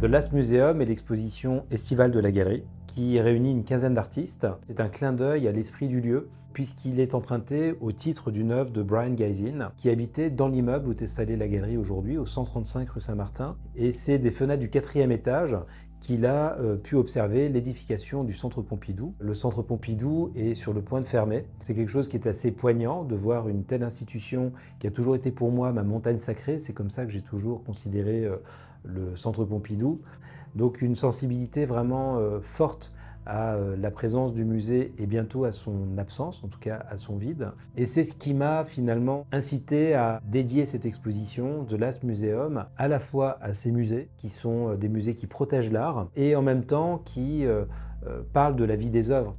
Last Museum est l'exposition estivale de la galerie qui réunit une quinzaine d'artistes. C'est un clin d'œil à l'esprit du lieu puisqu'il est emprunté au titre d'une œuvre de Brian Gysin qui habitait dans l'immeuble où est installée la galerie aujourd'hui, au 135 rue Saint-Martin. Et c'est des fenêtres du 4e étage qu'il a pu observer l'édification du Centre Pompidou. Le Centre Pompidou est sur le point de fermer. C'est quelque chose qui est assez poignant de voir une telle institution qui a toujours été pour moi ma montagne sacrée. C'est comme ça que j'ai toujours considéré le Centre Pompidou. Donc une sensibilité vraiment forte à la présence du musée et bientôt à son absence, en tout cas à son vide. Et c'est ce qui m'a finalement incité à dédier cette exposition, The Last Museum, à la fois à ces musées, qui sont des musées qui protègent l'art, et en même temps qui parlent de la vie des œuvres.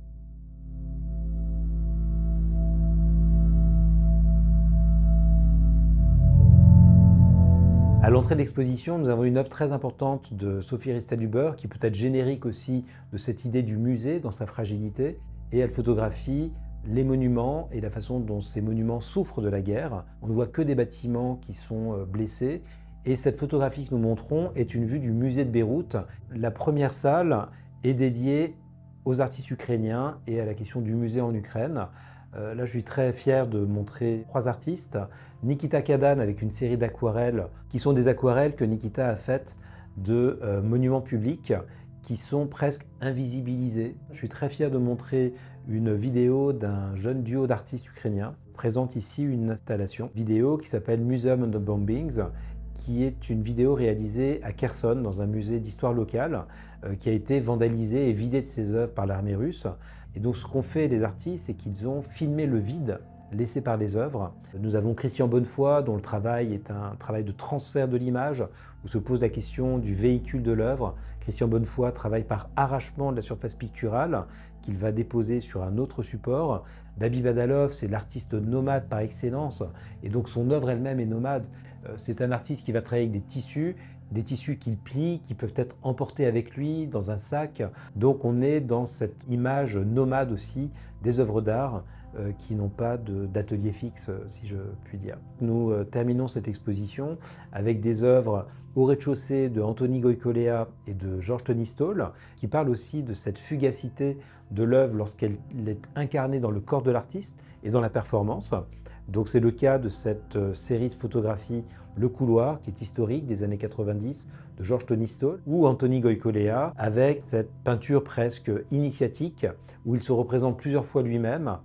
À l'entrée de l'exposition, nous avons une œuvre très importante de Sophie Ristel-Huber, qui peut être générique aussi de cette idée du musée dans sa fragilité, et elle photographie les monuments et la façon dont ces monuments souffrent de la guerre. On ne voit que des bâtiments qui sont blessés, et cette photographie que nous montrons est une vue du musée de Beyrouth. La première salle est dédiée aux artistes ukrainiens et à la question du musée en Ukraine. Là, je suis très fier de montrer 3 artistes. Nikita Kadan avec une série d'aquarelles qui sont des aquarelles que Nikita a faites de monuments publics qui sont presque invisibilisés. Je suis très fier de montrer une vidéo d'un jeune duo d'artistes ukrainiens. Je présente ici une installation vidéo qui s'appelle Museum of the Bombings, qui est une vidéo réalisée à Kherson, dans un musée d'histoire locale, qui a été vandalisé et vidé de ses œuvres par l'armée russe. Et donc ce qu'ont fait les artistes, c'est qu'ils ont filmé le vide laissé par les œuvres. Nous avons Christian Bonnefoy, dont le travail est un travail de transfert de l'image, où se pose la question du véhicule de l'œuvre. Christian Bonnefoy travaille par arrachement de la surface picturale, qu'il va déposer sur un autre support. Dabi Badalov, c'est l'artiste nomade par excellence, et donc son œuvre elle-même est nomade. C'est un artiste qui va travailler avec des tissus qu'il plie, qui peuvent être emportés avec lui dans un sac. Donc on est dans cette image nomade aussi des œuvres d'art qui n'ont pas d'atelier fixe, si je puis dire. Nous terminons cette exposition avec des œuvres au rez-de-chaussée de Anthony Goicolea et de Georges Tonistol, qui parlent aussi de cette fugacité de l'œuvre lorsqu'elle est incarnée dans le corps de l'artiste et dans la performance. Donc c'est le cas de cette série de photographies Le Couloir, qui est historique des années 90, de Georges Tonistol, ou Anthony Goicolea, avec cette peinture presque initiatique, où il se représente plusieurs fois lui-même.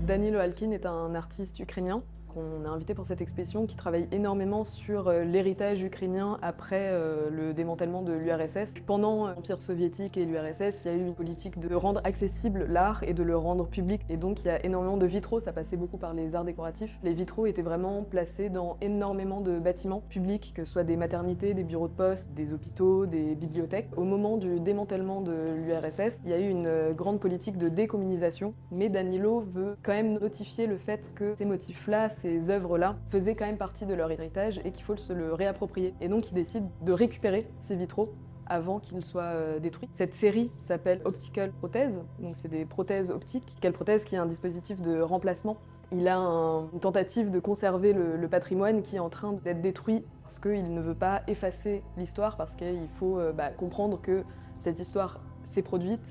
Danilo Halkin est un artiste ukrainien qu'on a invité pour cette exposition qui travaille énormément sur l'héritage ukrainien après le démantèlement de l'URSS. Pendant l'Empire soviétique et l'URSS, il y a eu une politique de rendre accessible l'art et de le rendre public. Et donc il y a énormément de vitraux, ça passait beaucoup par les arts décoratifs. Les vitraux étaient vraiment placés dans énormément de bâtiments publics, que ce soit des maternités, des bureaux de poste, des hôpitaux, des bibliothèques. Au moment du démantèlement de l'URSS, il y a eu une grande politique de décommunisation, mais Danilo veut quand même notifier le fait que ces motifs-là, ces œuvres-là faisaient quand même partie de leur héritage et qu'il faut se le réapproprier. Et donc il décide de récupérer ces vitraux avant qu'ils soient détruits. Cette série s'appelle Optical Prothèse, donc c'est des prothèses optiques. Optical Prothèse qui est un dispositif de remplacement. Il a une tentative de conserver le patrimoine qui est en train d'être détruit parce qu'il ne veut pas effacer l'histoire, parce qu'il faut comprendre que cette histoire s'est produite.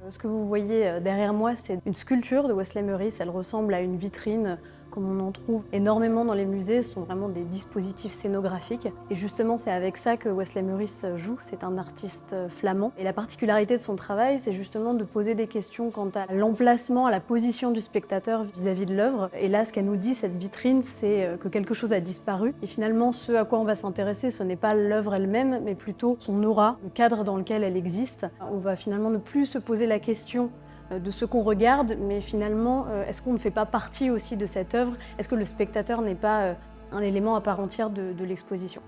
Ce que vous voyez derrière moi, c'est une sculpture de Wesley Meurice. Elle ressemble à une vitrine, comme on en trouve énormément dans les musées. Ce sont vraiment des dispositifs scénographiques. Et justement, c'est avec ça que Wesley Meurice joue. C'est un artiste flamand. Et la particularité de son travail, c'est justement de poser des questions quant à l'emplacement, à la position du spectateur vis-à-vis de l'œuvre. Et là, ce qu'elle nous dit, cette vitrine, c'est que quelque chose a disparu. Et finalement, ce à quoi on va s'intéresser, ce n'est pas l'œuvre elle-même, mais plutôt son aura, le cadre dans lequel elle existe. On va finalement ne plus se poser la question de ce qu'on regarde, mais finalement, est-ce qu'on ne fait pas partie aussi de cette œuvre? Est-ce que le spectateur n'est pas un élément à part entière de l'exposition?